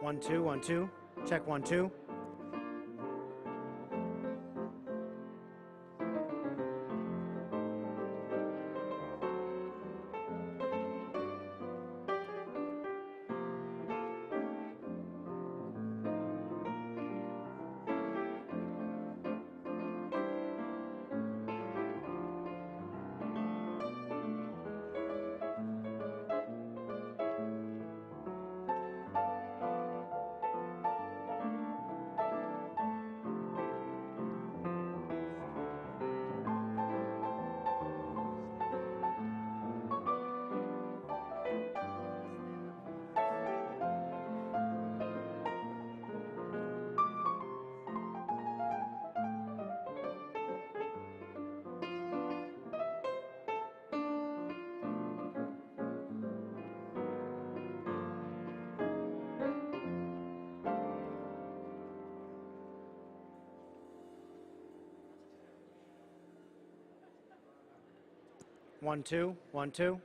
1 2 1 2. Check 1 2. One, two, 1 2.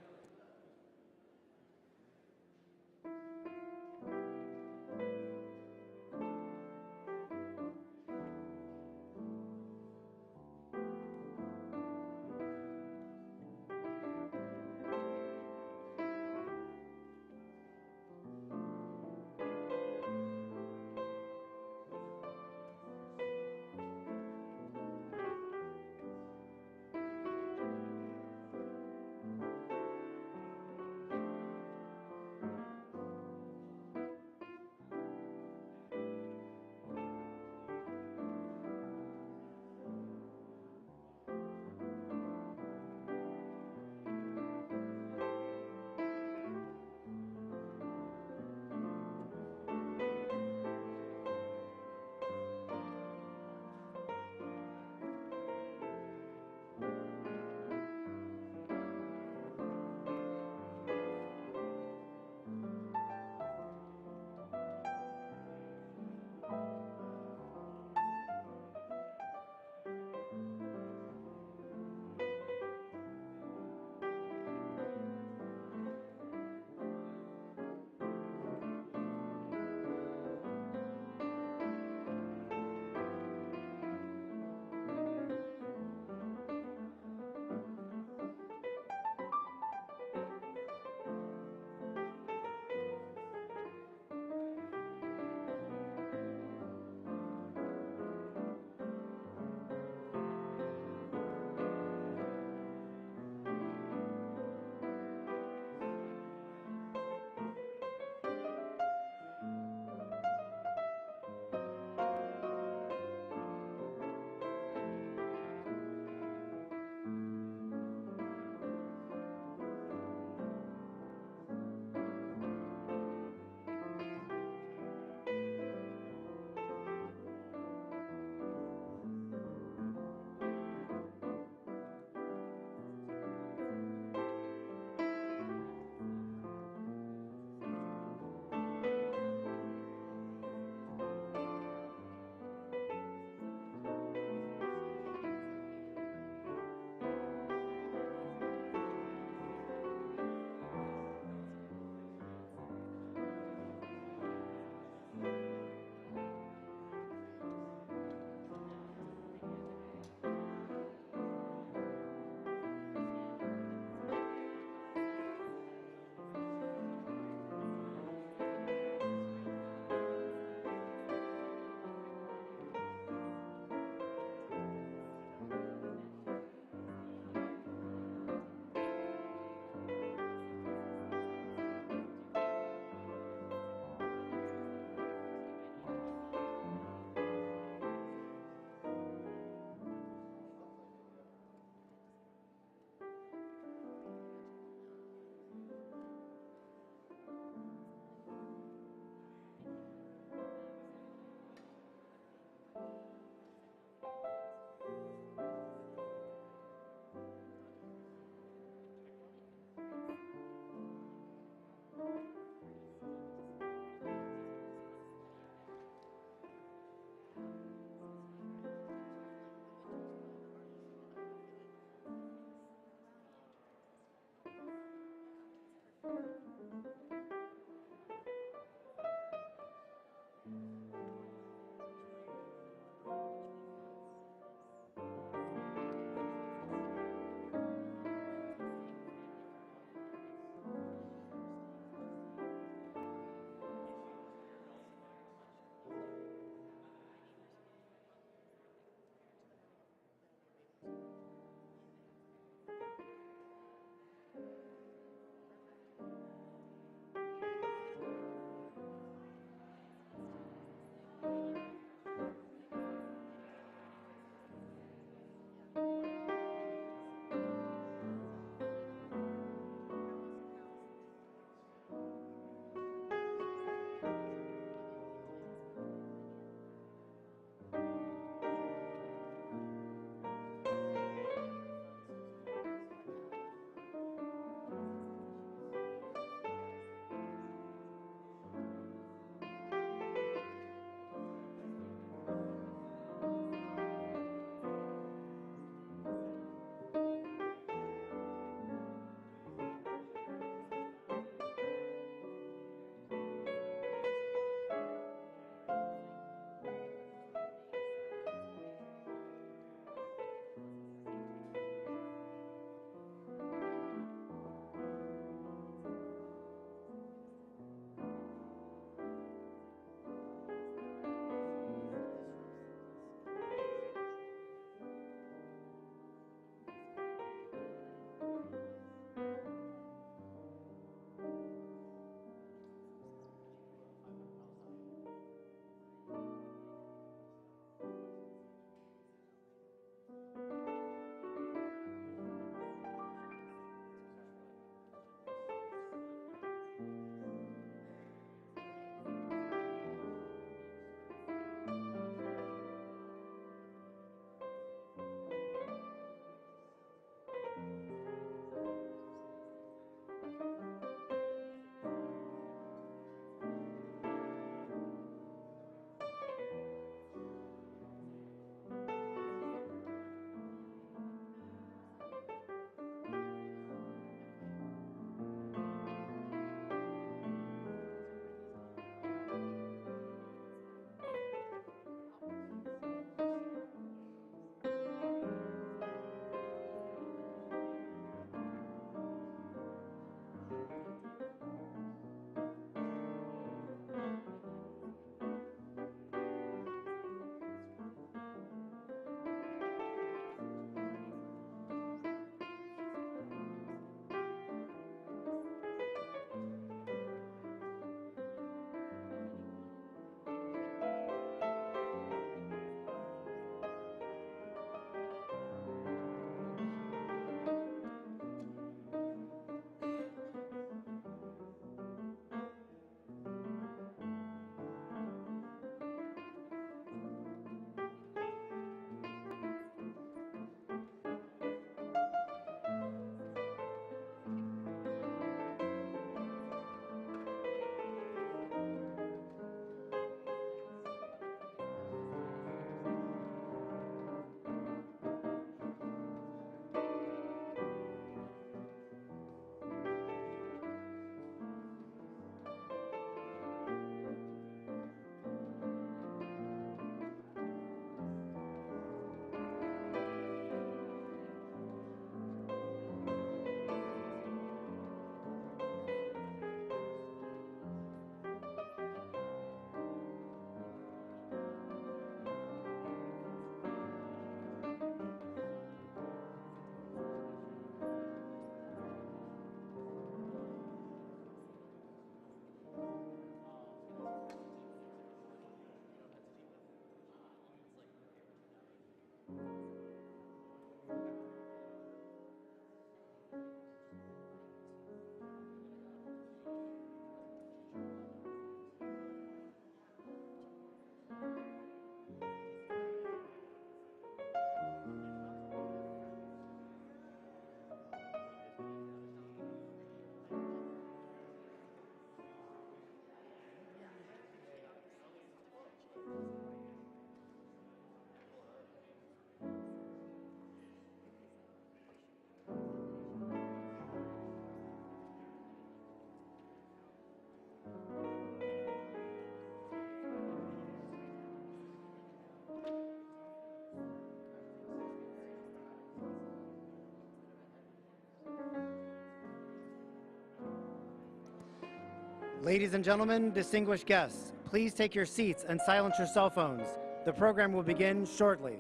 Ladies and gentlemen, distinguished guests, please take your seats and silence your cell phones. The program will begin shortly.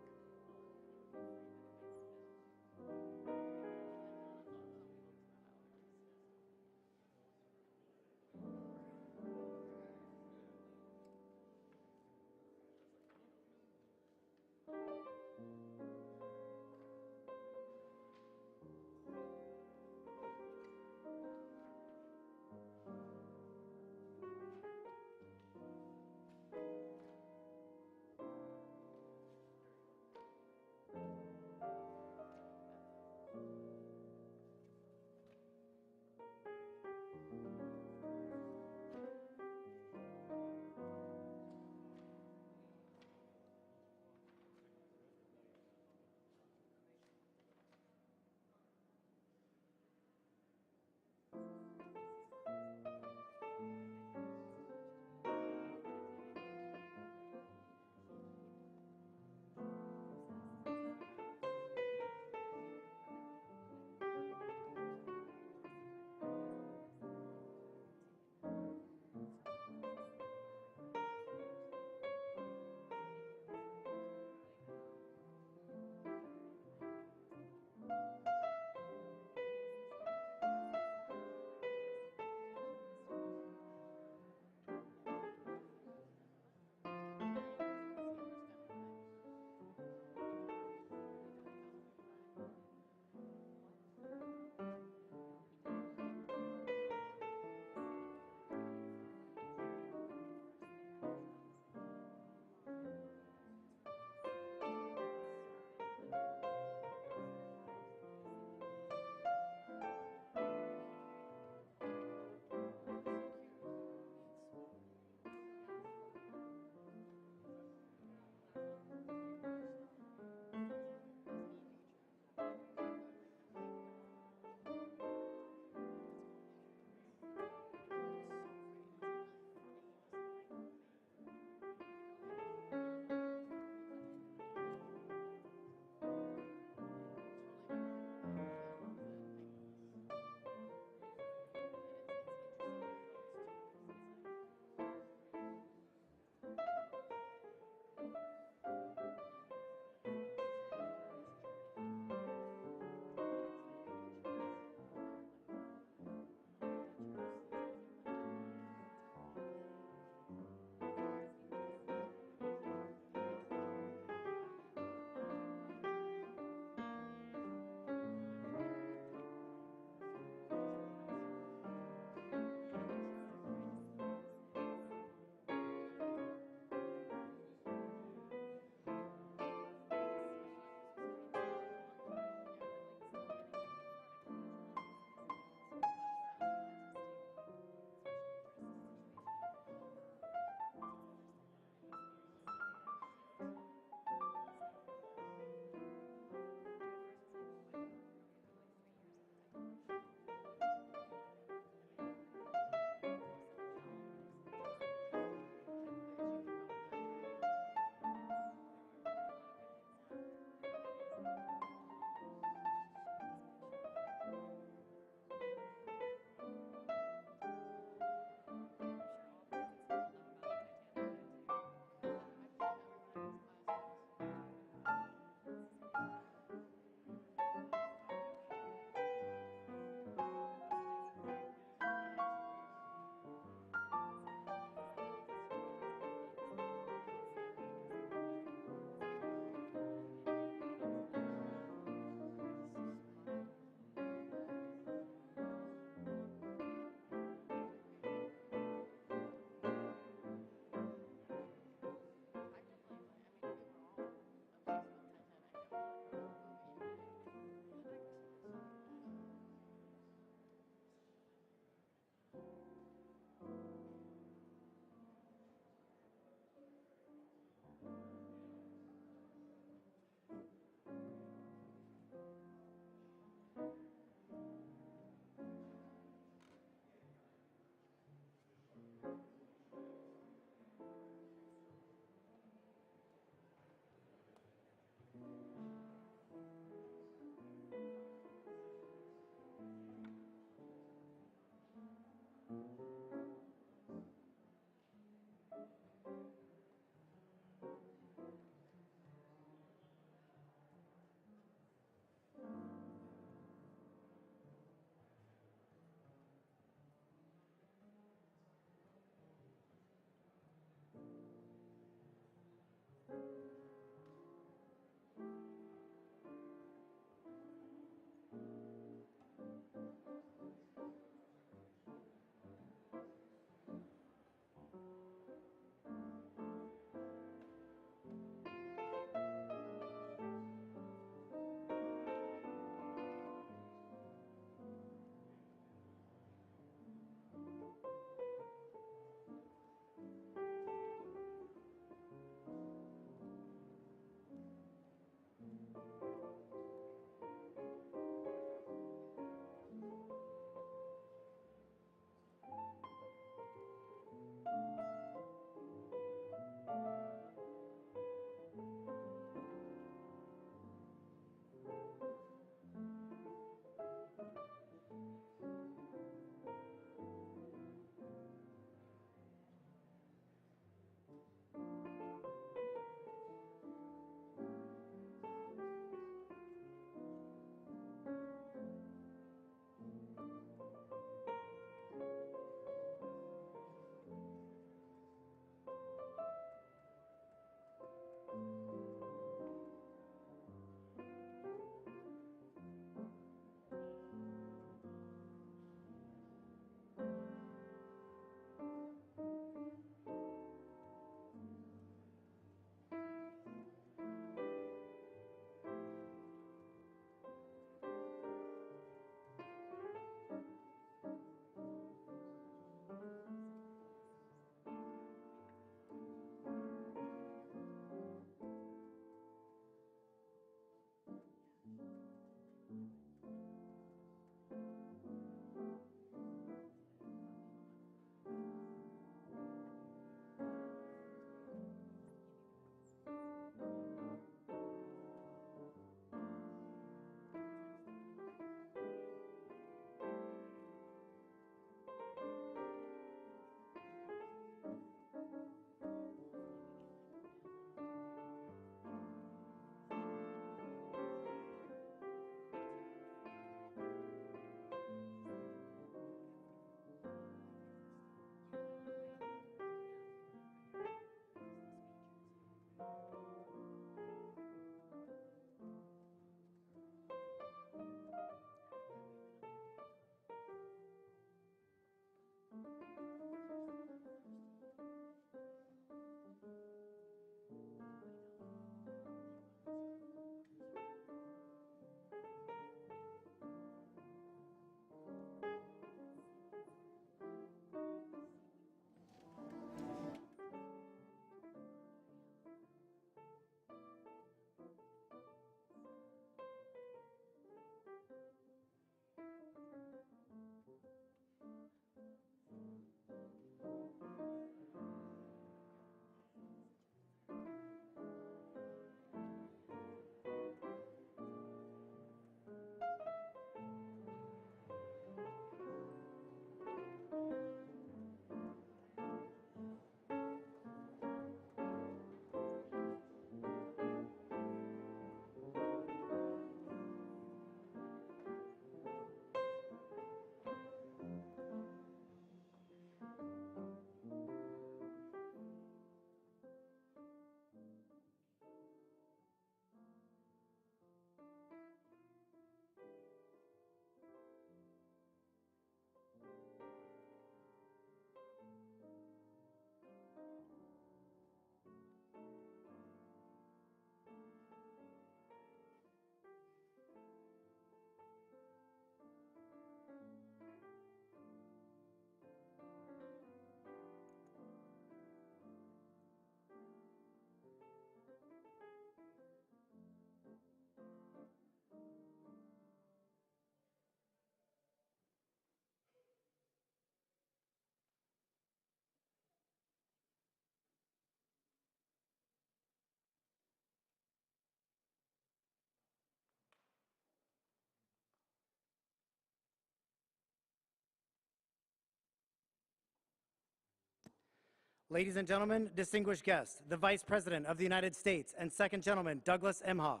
Ladies and gentlemen, distinguished guests, the Vice President of the United States and Second Gentleman, Douglas Emhoff.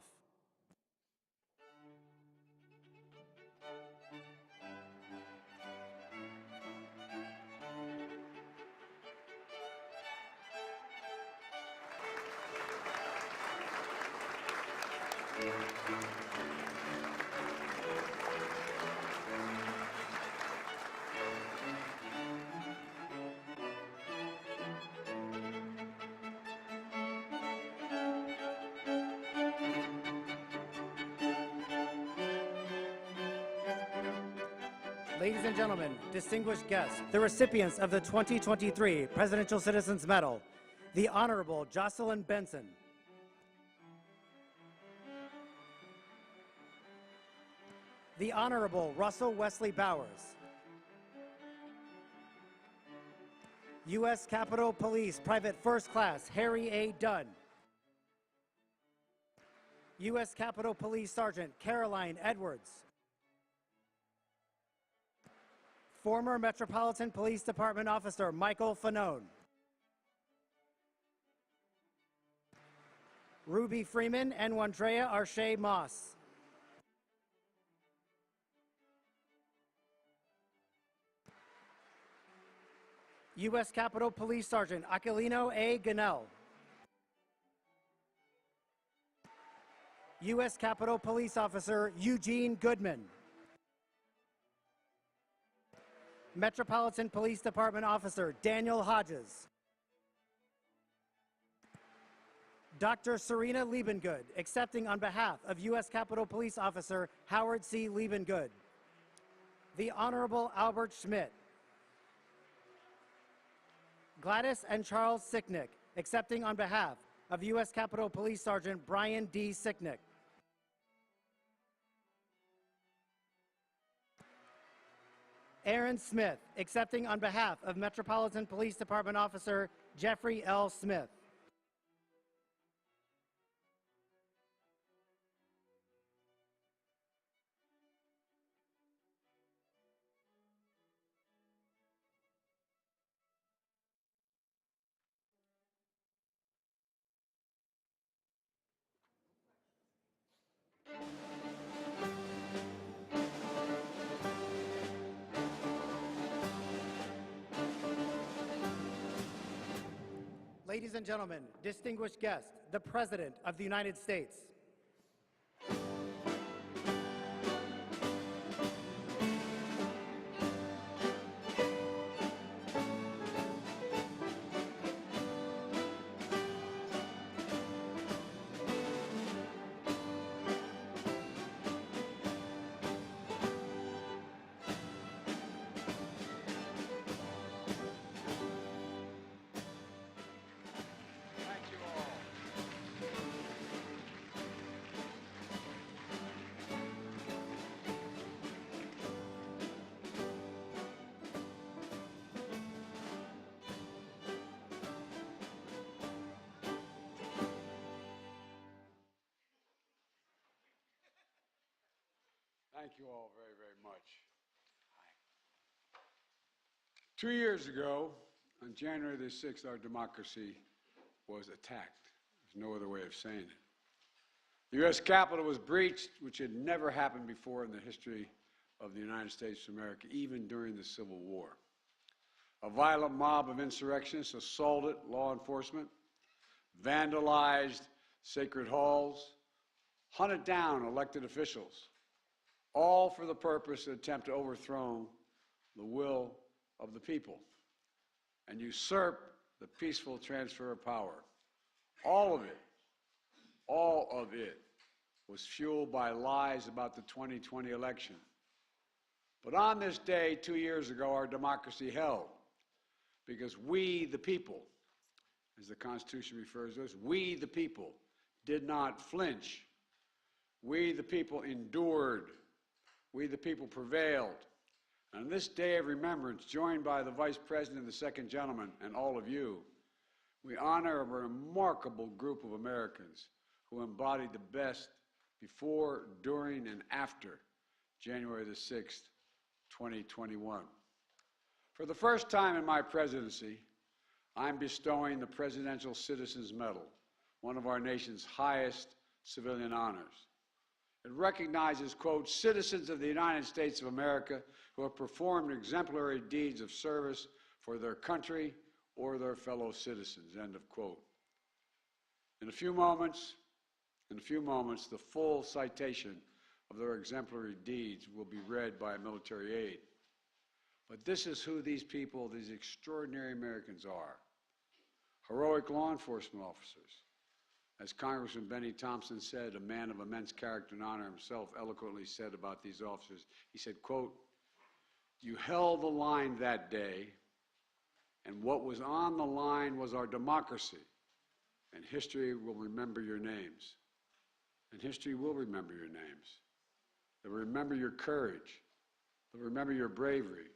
Ladies and gentlemen, distinguished guests, the recipients of the 2023 Presidential Citizens Medal, the Honorable Jocelyn Benson, the Honorable Russell Wesley Bowers, U.S. Capitol Police Private First Class Harry A. Dunn, U.S. Capitol Police Sergeant Caroline Edwards, former Metropolitan Police Department Officer Michael Fanone, Ruby Freeman and Wandrea Arche Moss, U.S. Capitol Police Sergeant Aquilino A. Ganell, U.S. Capitol Police Officer Eugene Goodman, Metropolitan Police Department Officer Daniel Hodges, Dr. Serena Liebengood, accepting on behalf of U.S. Capitol Police Officer Howard C. Liebengood, the Honorable Albert Schmidt, Gladys and Charles Sicknick, accepting on behalf of U.S. Capitol Police Sergeant Brian D. Sicknick, Aaron Smith, accepting on behalf of Metropolitan Police Department Officer Jeffrey L. Smith. Ladies and gentlemen, distinguished guest, the President of the United States. Thank you all very, very much. 2 years ago, on January the 6th, our democracy was attacked. There's no other way of saying it. The U.S. Capitol was breached, which had never happened before in the history of the United States of America, even during the Civil War. A violent mob of insurrectionists assaulted law enforcement, vandalized sacred halls, hunted down elected officials, all for the purpose to attempt to overthrow the will of the people and usurp the peaceful transfer of power. All of it was fueled by lies about the 2020 election. But on this day, 2 years ago, our democracy held because we, the people, as the Constitution refers to us, we, the people, did not flinch. We, the people, endured. We, the people, prevailed. On this day of remembrance, joined by the Vice President and the Second Gentleman and all of you, we honor a remarkable group of Americans who embodied the best before, during, and after January the 6th, 2021. For the first time in my presidency, I'm bestowing the Presidential Citizens Medal, one of our nation's highest civilian honors. It recognizes, quote, citizens of the United States of America who have performed exemplary deeds of service for their country or their fellow citizens, end of quote. In a few moments, the full citation of their exemplary deeds will be read by a military aide. But this is who these people, these extraordinary Americans are. Heroic law enforcement officers. As Congressman Benny Thompson said, a man of immense character and honor himself eloquently said about these officers, he said, quote, you held the line that day, and what was on the line was our democracy, and history will remember your names. And history will remember your names. They'll remember your courage. They'll remember your bravery.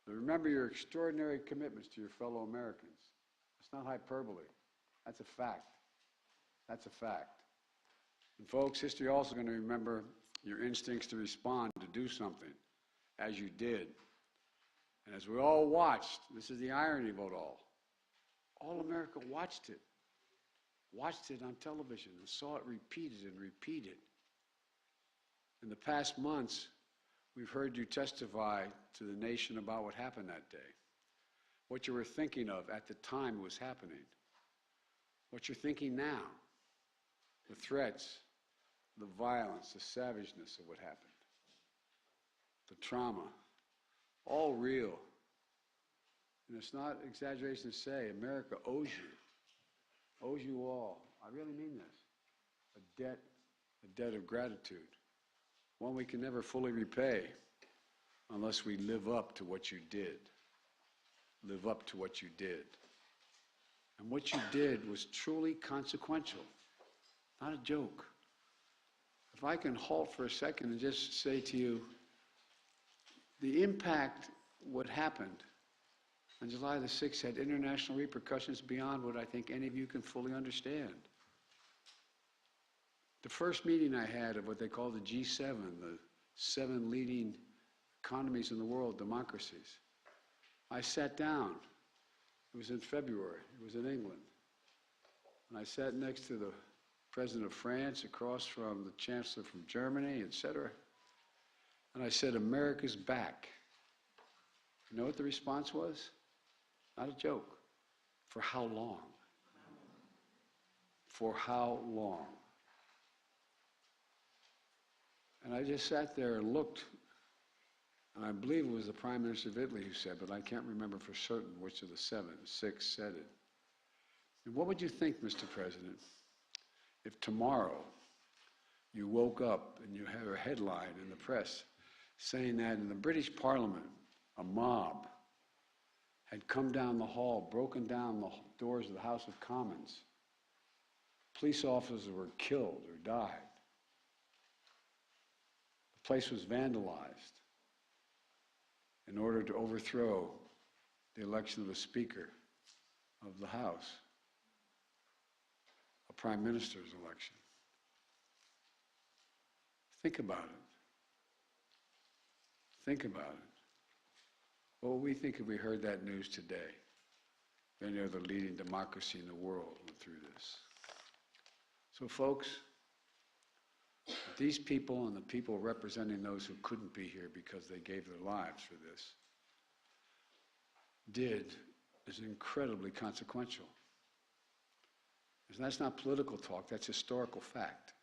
They'll remember your extraordinary commitments to your fellow Americans. It's not hyperbole. That's a fact. That's a fact. And folks, history also going to remember your instincts to respond, to do something, as you did. And as we all watched, this is the irony of it all America watched it on television and saw it repeated and repeated. In the past months, we've heard you testify to the nation about what happened that day, what you were thinking of at the time it was happening, what you're thinking now. The threats, the violence, the savageness of what happened, the trauma, all real. And it's not exaggeration to say America owes you all. I really mean this. A debt of gratitude, one we can never fully repay unless we live up to what you did. Live up to what you did. And what you did was truly consequential. Not a joke. If I can halt for a second and just say to you, the impact, what happened on July the 6th had international repercussions beyond what I think any of you can fully understand. The first meeting I had of what they call the G7, the 7 leading economies in the world, democracies, I sat down. It was in February. It was in England. And I sat next to the President of France, across from the Chancellor from Germany, etc. And I said, America's back. You know what the response was? Not a joke. For how long? For how long? And I just sat there and looked, and I believe it was the Prime Minister of Italy who said, but I can't remember for certain which of the 6 said it. And what would you think, Mr. President, if tomorrow you woke up and you have a headline in the press saying that in the British Parliament, a mob had come down the hall, broken down the doors of the House of Commons. Police officers were killed or died. The place was vandalized in order to overthrow the election of a Speaker of the House, a Prime Minister's election. Think about it. Think about it. What would we think if we heard that news today? Any other leading democracy in the world went through this. So folks, these people and the people representing those who couldn't be here because they gave their lives for this is incredibly consequential. And that's not political talk, that's historical fact.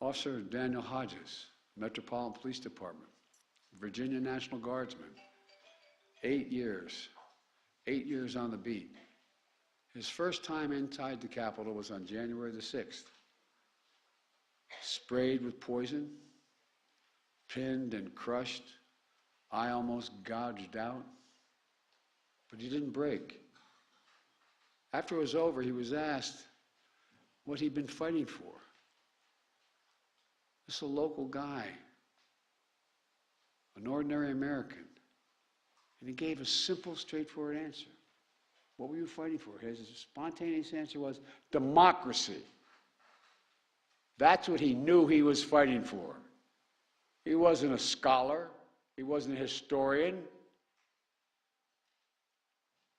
Officer Daniel Hodges, Metropolitan Police Department, Virginia National Guardsman, 8 years on the beat. His first time inside the Capitol was on January the 6th. Sprayed with poison, pinned and crushed, eye almost gouged out, but he didn't break. After it was over, he was asked what he'd been fighting for. This is a local guy, an ordinary American, and he gave a simple, straightforward answer. What were you fighting for? His spontaneous answer was democracy. That's what he knew he was fighting for. He wasn't a scholar. He wasn't a historian.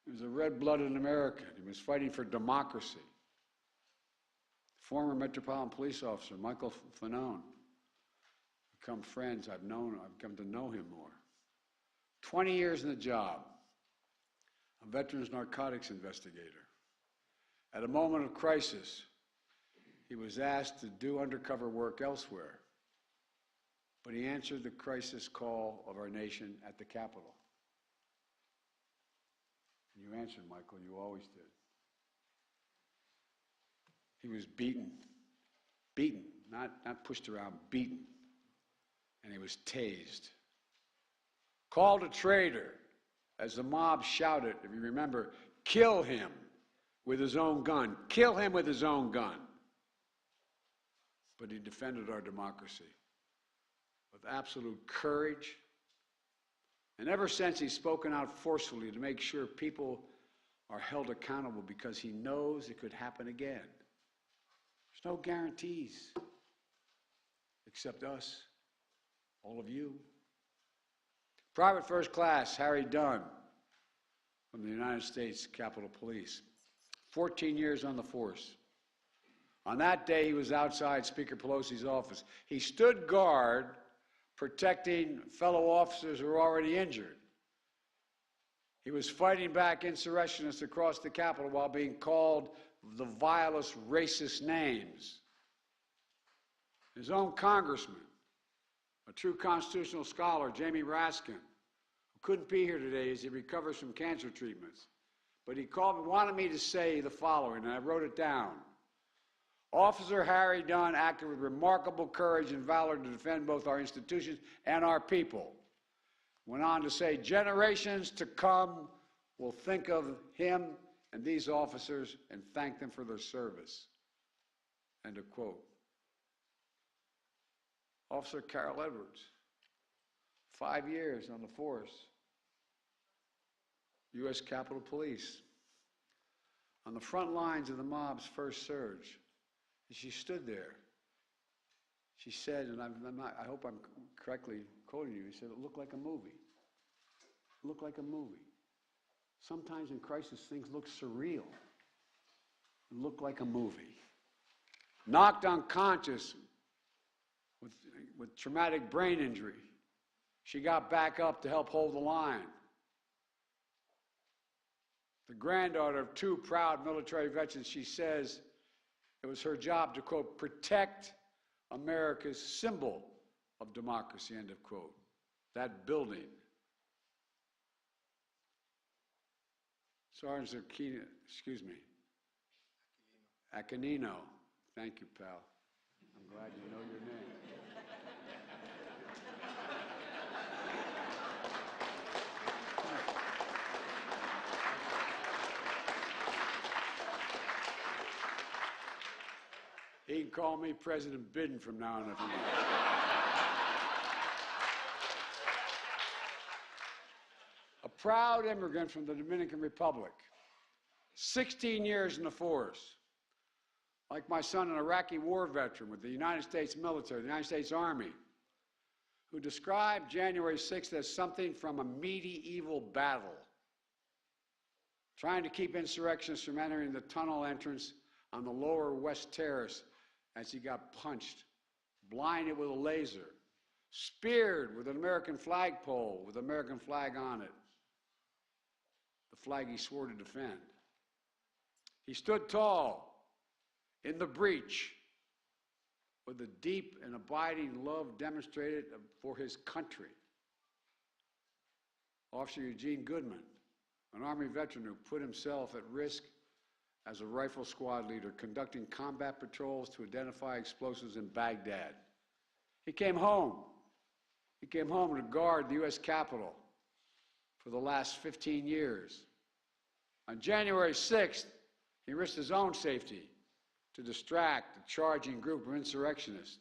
He was a red-blooded American. He was fighting for democracy. Former Metropolitan Police Officer Michael Fanone. Become friends. I've come to know him more. 20 years in the job. A veterans narcotics investigator. At a moment of crisis, he was asked to do undercover work elsewhere, but he answered the crisis call of our nation at the Capitol. And you answered, Michael, you always did. He was beaten, not pushed around, beaten, and he was tased. Called a traitor as the mob shouted, if you remember, kill him with his own gun, kill him with his own gun. But he defended our democracy with absolute courage. And ever since, he's spoken out forcefully to make sure people are held accountable because he knows it could happen again. There's no guarantees except us, all of you. Private First Class Harry Dunn from the United States Capitol Police, 14 years on the force. On that day, he was outside Speaker Pelosi's office. He stood guard protecting fellow officers who were already injured. He was fighting back insurrectionists across the Capitol while being called the vilest racist names. His own congressman, a true constitutional scholar, Jamie Raskin, who couldn't be here today as he recovers from cancer treatments, but he called and wanted me to say the following, and I wrote it down. Officer Harry Dunn acted with remarkable courage and valor to defend both our institutions and our people. Went on to say, generations to come will think of him and these officers and thank them for their service. End of quote. Officer Carol Edwards, 5 years on the force, U.S. Capitol Police, on the front lines of the mob's first surge. And she stood there. She said, and I hope I'm correctly quoting you, she said, it looked like a movie. It looked like a movie. Sometimes in crisis, things look surreal. It looked like a movie. Knocked unconscious with traumatic brain injury. She got back up to help hold the line. The granddaughter of 2 proud military veterans, she says it was her job to, quote, protect America's symbol of democracy, end of quote. That building. Sergeant Aquino, Aquilino. Thank you, pal. I'm glad you know your name. He can call me President Biden from now on if he wants. A proud immigrant from the Dominican Republic, 16 years in the force. Like my son, an Iraqi war veteran with the United States military, the United States Army, who described January 6th as something from a medieval battle, trying to keep insurrectionists from entering the tunnel entrance on the lower West Terrace as he got punched, blinded with a laser, speared with an American flagpole with the American flag on it, the flag he swore to defend. He stood tall in the breach with a deep and abiding love demonstrated for his country. Officer Eugene Goodman, an Army veteran who put himself at risk as a rifle squad leader, conducting combat patrols to identify explosives in Baghdad. He came home. He came home to guard the U.S. Capitol for the last 15 years. On January 6th, he risked his own safety to distract a charging group of insurrectionists.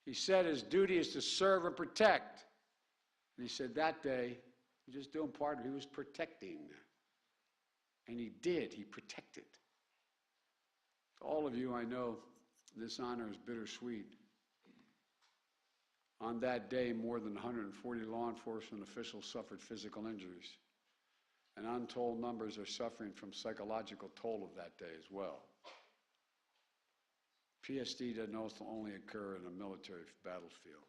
He said his duty is to serve and protect. And he said that day, he was just doing part of it, he was protecting. And he did, he protected. To all of you, I know this honor is bittersweet. On that day, more than 140 law enforcement officials suffered physical injuries. And untold numbers are suffering from psychological toll of that day as well. PSD doesn't only occur in a military battlefield.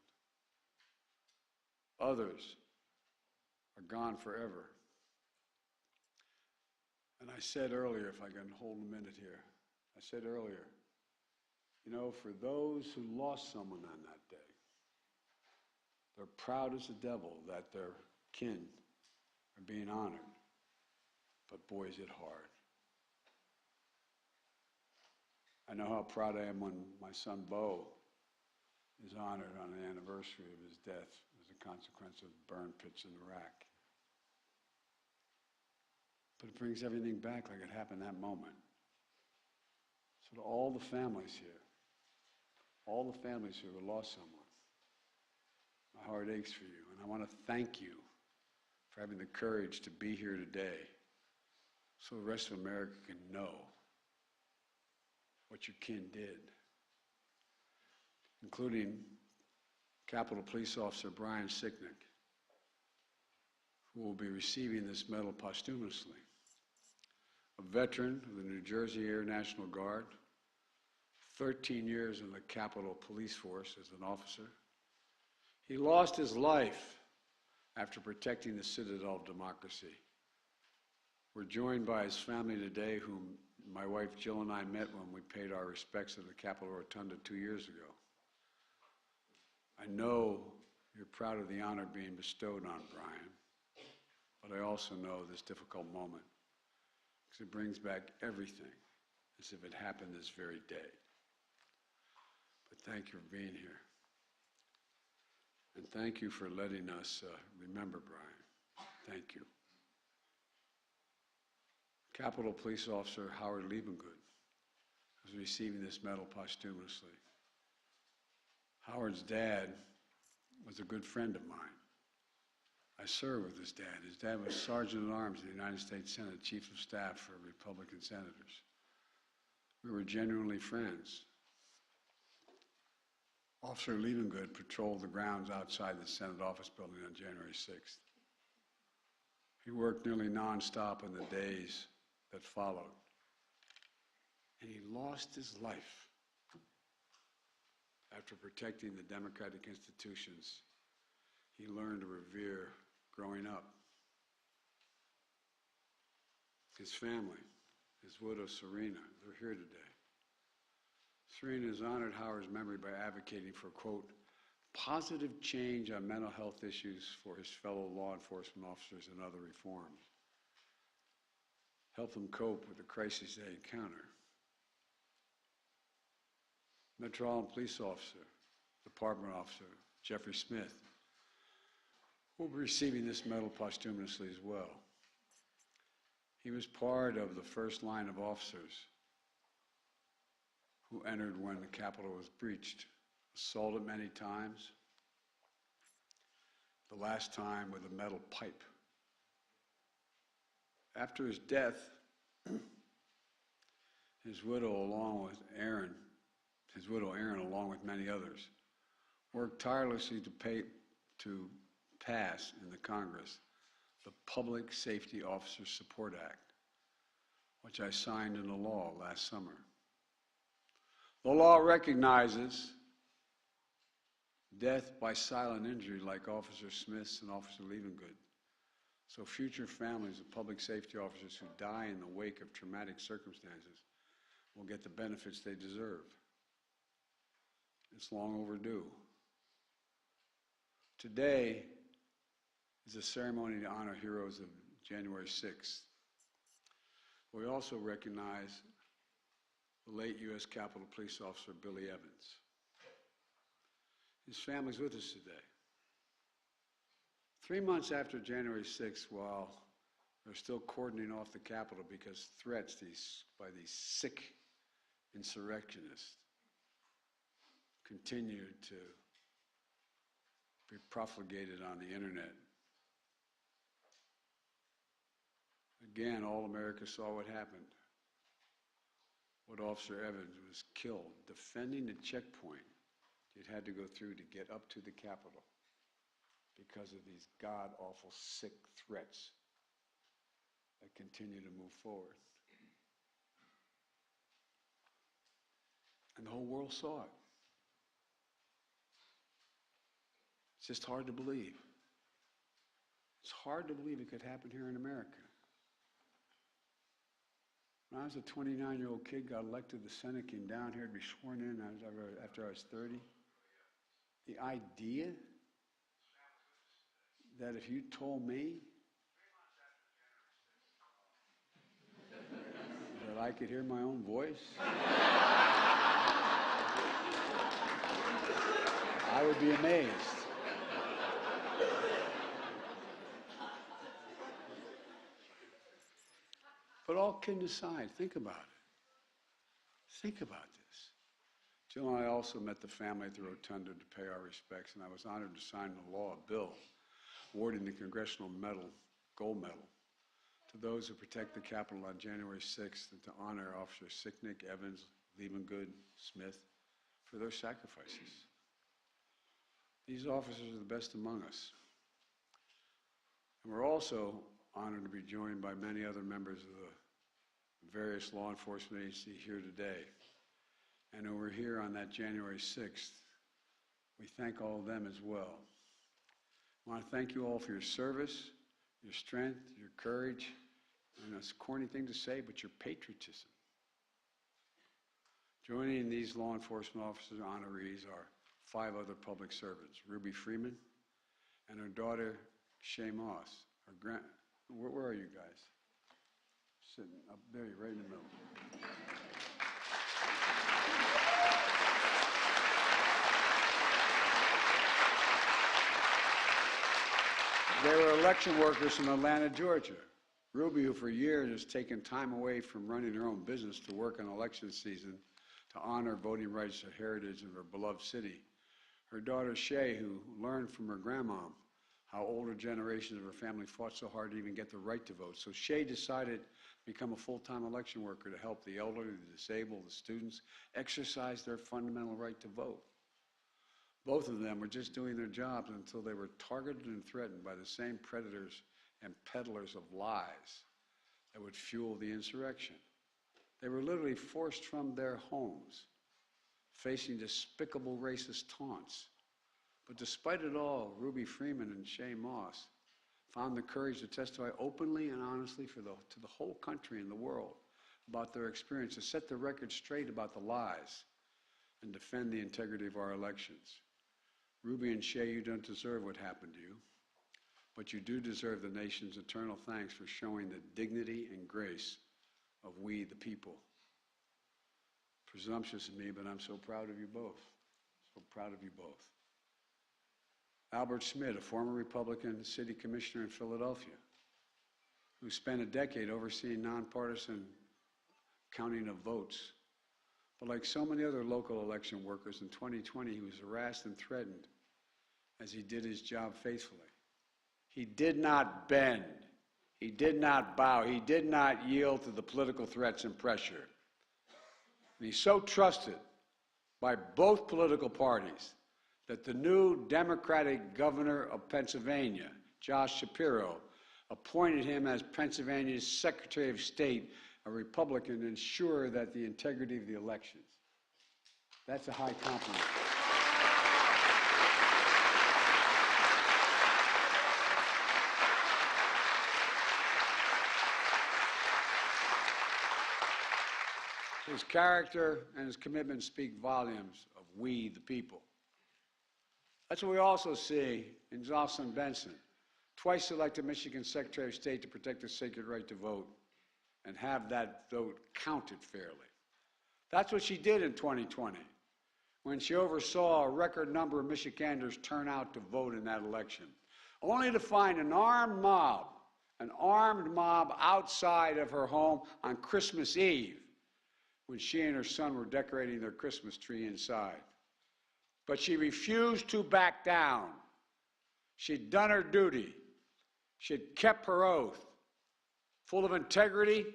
Others are gone forever. And I said earlier, if I can hold a minute here, I said earlier, you know, for those who lost someone on that day, they're proud as the devil that their kin are being honored. But boy, is it hard. I know how proud I am when my son Bo is honored on the anniversary of his death as a consequence of burn pits in Iraq. But it brings everything back like it happened that moment. So to all the families here who lost someone, my heart aches for you. And I want to thank you for having the courage to be here today so the rest of America can know what your kin did, including Capitol Police Officer Brian Sicknick, who will be receiving this medal posthumously. A veteran of the New Jersey Air National Guard, 13 years in the Capitol Police Force as an officer. He lost his life after protecting the citadel of democracy. We're joined by his family today, whom my wife Jill and I met when we paid our respects at the Capitol Rotunda 2 years ago. I know you're proud of the honor being bestowed on Brian, but I also know this difficult moment because it brings back everything as if it happened this very day. But thank you for being here. And thank you for letting us remember Brian. Thank you. Capitol Police Officer Howard Liebengood is receiving this medal posthumously. Howard's dad was a good friend of mine. I served with his dad. His dad was Sergeant at Arms in the United States Senate, Chief of Staff for Republican senators. We were genuinely friends. Officer Liebengood patrolled the grounds outside the Senate office building on January 6th. He worked nearly nonstop in the days that followed. And he lost his life after protecting the democratic institutions he learned to revere growing up. His family, his widow Serena, they're here today. Serena has honored Howard's memory by advocating for, quote, positive change on mental health issues for his fellow law enforcement officers and other reforms. Help them cope with the crises they encounter. Metropolitan Police Officer, Department Officer Jeffrey Smith will be receiving this medal posthumously as well. He was part of the first line of officers who entered when the Capitol was breached, assaulted many times, the last time with a metal pipe. After his death, his widow, Erin, along with many others, worked tirelessly to pass in the Congress the Public Safety Officers Support Act, which I signed into law last summer. The law recognizes death by silent injury like Officer Smith's and Officer Liebengood, so future families of public safety officers who die in the wake of traumatic circumstances will get the benefits they deserve. It's long overdue. Today is a ceremony to honor heroes of January 6th. We also recognize the late U.S. Capitol Police Officer Billy Evans. His family's with us today. 3 months after January 6th, while they're still cordoning off the Capitol because threats by these sick insurrectionists continued to be profligated on the internet. Again, all America saw what happened. What Officer Evans was killed defending the checkpoint it had to go through to get up to the Capitol because of these god-awful sick threats that continue to move forward. And the whole world saw it. It's just hard to believe. It's hard to believe it could happen here in America. When I was a 29-year-old kid, got elected to the Senate, came down here to be sworn in after I was 30. The idea that if you told me that I could hear my own voice, I would be amazed. But all kidding aside, think about it. Think about this. Jill and I also met the family at the Rotunda to pay our respects, and I was honored to sign the law bill awarding the Congressional Gold Medal to those who protect the Capitol on January 6th and to honor Officers Sicknick, Evans, Liebengood, Smith for their sacrifices. These officers are the best among us. And we're also honored to be joined by many other members of the various law enforcement agencies here today. And who were here on that January 6th. We thank all of them as well. I want to thank you all for your service, your strength, your courage, and it's a corny thing to say, but your patriotism. Joining these law enforcement officers honorees are 5 other public servants, Ruby Freeman and her daughter, Shay Moss. Where are you guys? Sitting up there, right in the middle. They were election workers from Atlanta, Georgia. Ruby, who for years has taken time away from running her own business to work on election season to honor voting rights and heritage of her beloved city, Her daughter Shay, who learned from her grandma how older generations of her family fought so hard to even get the right to vote. So Shay decided to become a full-time election worker to help the elderly, the disabled, the students exercise their fundamental right to vote. Both of them were just doing their jobs until they were targeted and threatened by the same predators and peddlers of lies that would fuel the insurrection. They were literally forced from their homes, facing despicable racist taunts. But despite it all, Ruby Freeman and Shay Moss found the courage to testify openly and honestly to the whole country and the world about their experience, to set the record straight about the lies and defend the integrity of our elections. Ruby and Shay, you don't deserve what happened to you, but you do deserve the nation's eternal thanks for showing the dignity and grace of we the people. Presumptuous of me, but I'm so proud of you both. So proud of you both. Albert Schmidt, a former Republican city commissioner in Philadelphia, who spent a decade overseeing nonpartisan counting of votes. But like so many other local election workers, in 2020 he was harassed and threatened as he did his job faithfully. He did not bend. He did not bow. He did not yield to the political threats and pressure. And he's so trusted by both political parties that the new Democratic governor of Pennsylvania, Josh Shapiro, appointed him as Pennsylvania's Secretary of State, a Republican, to ensure that the integrity of the elections. That's a high compliment. His character and his commitment speak volumes of we, the people. That's what we also see in Jocelyn Benson, twice elected Michigan Secretary of State to protect the sacred right to vote and have that vote counted fairly. That's what she did in 2020, when she oversaw a record number of Michiganders turn out to vote in that election, only to find an armed mob outside of her home on Christmas Eve, when she and her son were decorating their Christmas tree inside. But she refused to back down. She'd done her duty. She'd kept her oath. Full of integrity,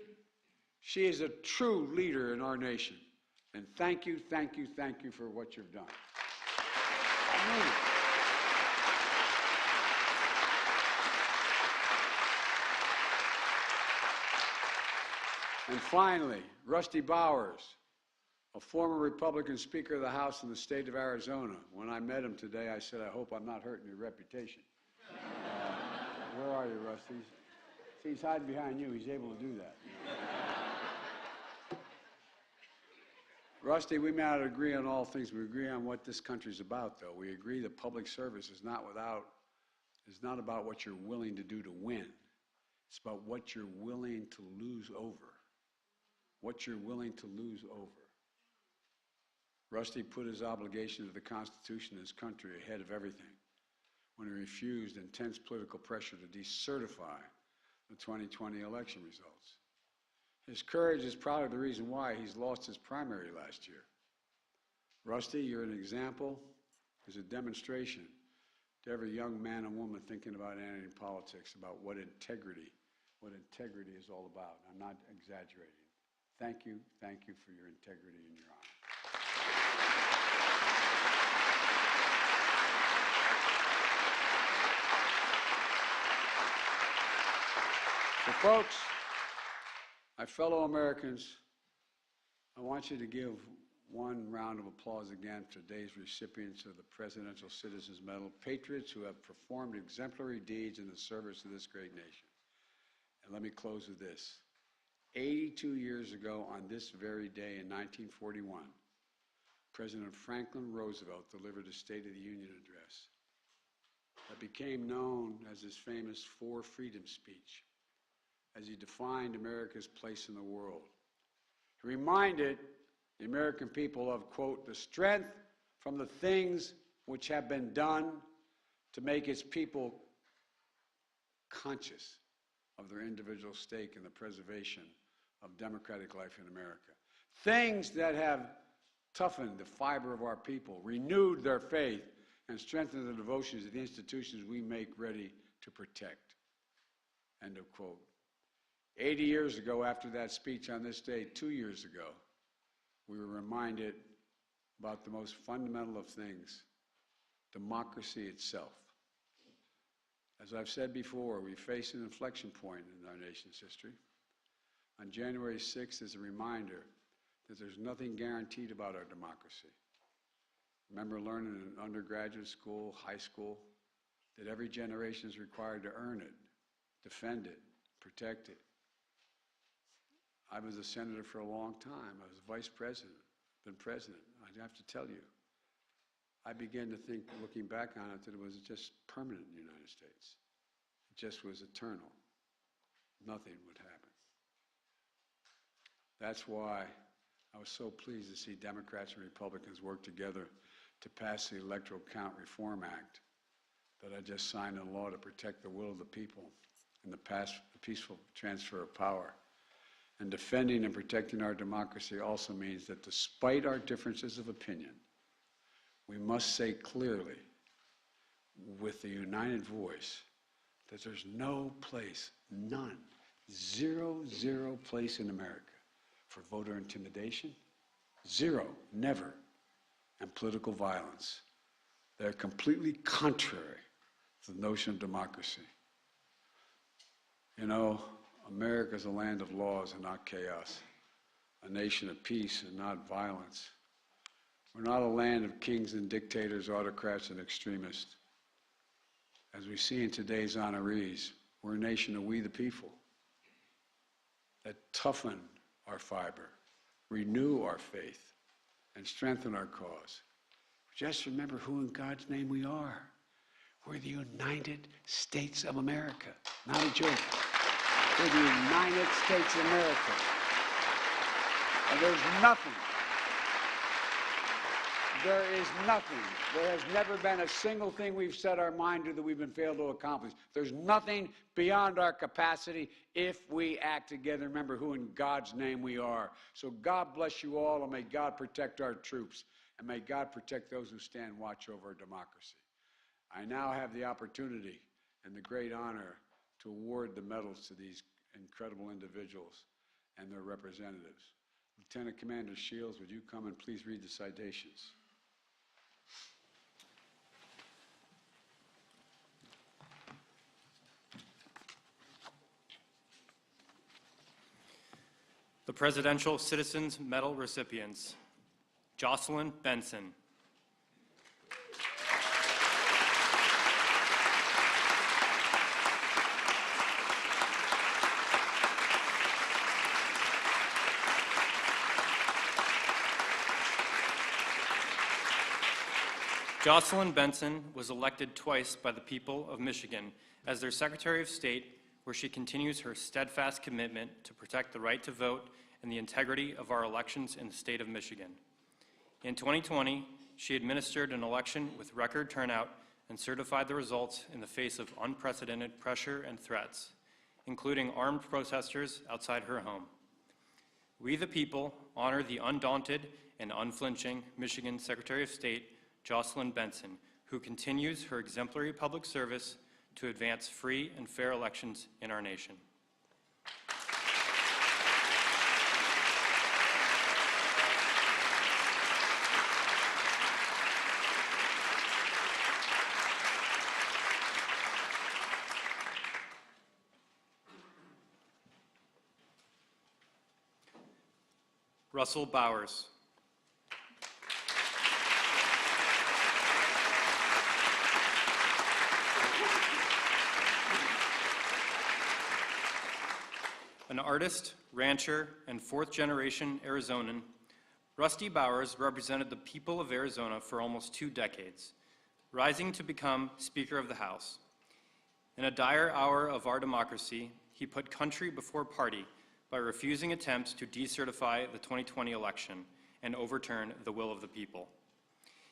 she is a true leader in our nation. And thank you, thank you, thank you for what you've done. I mean it. And finally, Rusty Bowers, a former Republican Speaker of the House in the state of Arizona. When I met him today, I said, I hope I'm not hurting your reputation. Where are you, Rusty? See, he's hiding behind you. He's able to do that. Rusty, we may not agree on all things. We agree on what this country's about, though. We agree that public service is not about what you're willing to do to win. It's about what you're willing to lose over. What you're willing to lose over. Rusty put his obligation to the Constitution and his country ahead of everything when he refused intense political pressure to decertify the 2020 election results. His courage is probably the reason why he's lost his primary last year. Rusty, you're an example, is a demonstration to every young man and woman thinking about entering politics, about what integrity is all about. I'm not exaggerating. Thank you for your integrity and your honor. So folks, my fellow Americans, I want you to give one round of applause again for today's recipients of the Presidential Citizens Medal, patriots who have performed exemplary deeds in the service of this great nation. And let me close with this. 82 years ago on this very day in 1941, President Franklin Roosevelt delivered a State of the Union address that became known as his famous Four Freedoms speech, as he defined America's place in the world. He reminded the American people of, quote, the strength from the things which have been done to make its people conscious of their individual stake in the preservation of democratic life in America. Things that have toughened the fiber of our people, renewed their faith, and strengthen the devotions of the institutions we make ready to protect. End of quote. 80 years ago, after that speech on this day, 2 years ago, we were reminded about the most fundamental of things, democracy itself. As I've said before, we face an inflection point in our nation's history. On January 6th is a reminder that there's nothing guaranteed about our democracy. Remember learning in undergraduate school, high school, that every generation is required to earn it, defend it, protect it. I was a senator for a long time. I was vice president, been president. I have to tell you, I began to think, looking back on it, that it was just permanent in the United States. It just was eternal. Nothing would happen. That's why I was so pleased to see Democrats and Republicans work together to pass the Electoral Count Reform Act that I just signed into law to protect the will of the people and the peaceful transfer of power. And defending and protecting our democracy also means that despite our differences of opinion, we must say clearly, with a united voice, that there's no place, none, zero place in America for voter intimidation, zero, never, and political violence. They're completely contrary to the notion of democracy. You know, America is a land of laws and not chaos, a nation of peace and not violence. We're not a land of kings and dictators, autocrats and extremists. As we see in today's honorees, we're a nation of we the people that toughen our fiber, renew our faith, and strengthen our cause. Just remember who in God's name we are. We're the United States of America. Not a joke. We're the United States of America. And there is nothing, there has never been a single thing we've set our mind to that we've been failed to accomplish. There's nothing beyond our capacity if we act together. Remember who in God's name we are. So God bless you all, and may God protect our troops, and may God protect those who stand watch over our democracy. I now have the opportunity and the great honor to award the medals to these incredible individuals and their representatives. Lieutenant Commander Shields, would you come and please read the citations? The Presidential Citizens Medal recipients: Jocelyn Benson, Jocelyn Benson was elected twice by the people of Michigan as their Secretary of State, where she continues her steadfast commitment to protect the right to vote and the integrity of our elections in the state of Michigan. In 2020, she administered an election with record turnout and certified the results in the face of unprecedented pressure and threats, including armed protesters outside her home. We the people honor the undaunted and unflinching Michigan Secretary of State, Jocelyn Benson, who continues her exemplary public service to advance free and fair elections in our nation. Russell Bowers. An artist, rancher, and fourth-generation Arizonan, Rusty Bowers represented the people of Arizona for almost 2 decades, rising to become Speaker of the House. In a dire hour of our democracy, he put country before party by refusing attempts to decertify the 2020 election and overturn the will of the people.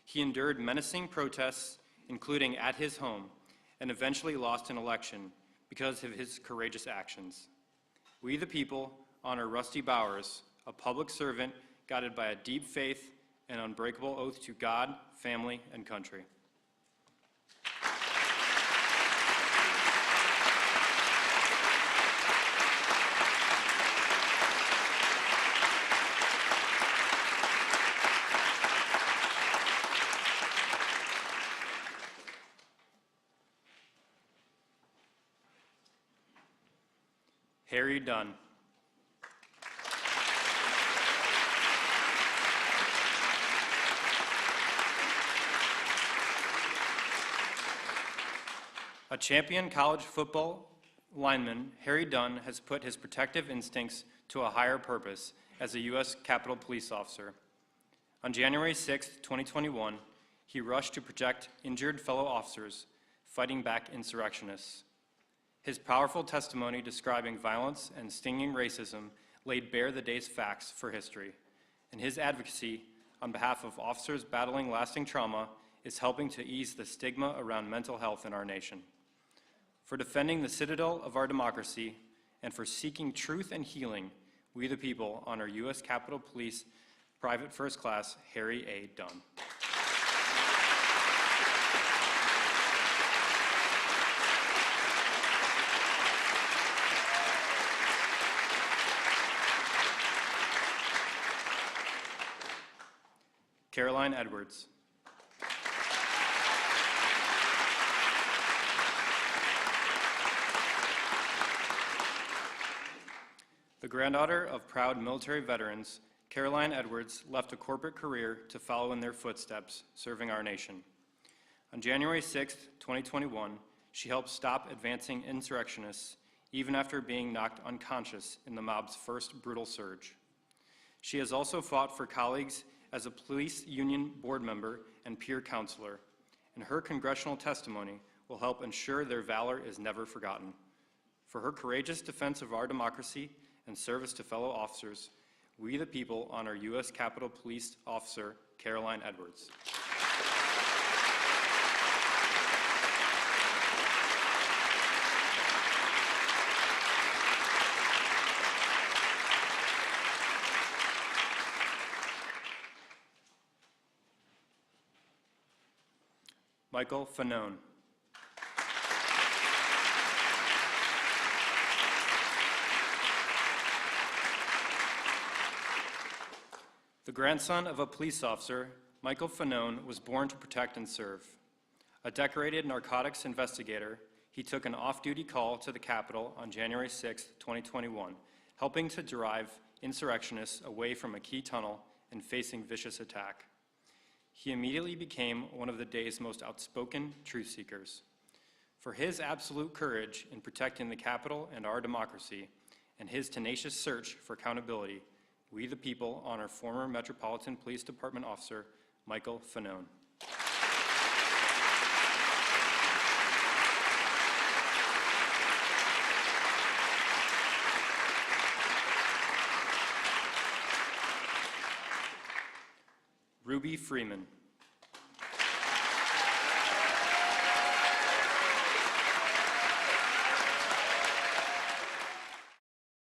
He endured menacing protests, including at his home, and eventually lost an election because of his courageous actions. We the people honor Rusty Bowers, a public servant guided by a deep faith and unbreakable oath to God, family, and country. Harry Dunn. A champion college football lineman, Harry Dunn has put his protective instincts to a higher purpose as a U.S. Capitol Police officer. On January 6, 2021, he rushed to protect injured fellow officers fighting back insurrectionists. His powerful testimony describing violence and stinging racism laid bare the day's facts for history, and his advocacy on behalf of officers battling lasting trauma is helping to ease the stigma around mental health in our nation. For defending the citadel of our democracy and for seeking truth and healing, we the people honor U.S. Capitol Police Private First Class Harry A. Dunn. Caroline Edwards. The granddaughter of proud military veterans, Caroline Edwards left a corporate career to follow in their footsteps, serving our nation. On January 6, 2021, she helped stop advancing insurrectionists even after being knocked unconscious in the mob's first brutal surge. She has also fought for colleagues as a police union board member and peer counselor, and her congressional testimony will help ensure their valor is never forgotten. For her courageous defense of our democracy and service to fellow officers, we the people honor U.S. Capitol Police Officer Caroline Edwards. Michael Fanone. The grandson of a police officer, Michael Fanone was born to protect and serve. A decorated narcotics investigator, he took an off-duty call to the Capitol on January 6, 2021, helping to drive insurrectionists away from a key tunnel and facing vicious attack. He immediately became one of the day's most outspoken truth seekers. For his absolute courage in protecting the Capitol and our democracy, and his tenacious search for accountability, we the people honor former Metropolitan Police Department officer Michael Fanone. Ruby Freeman.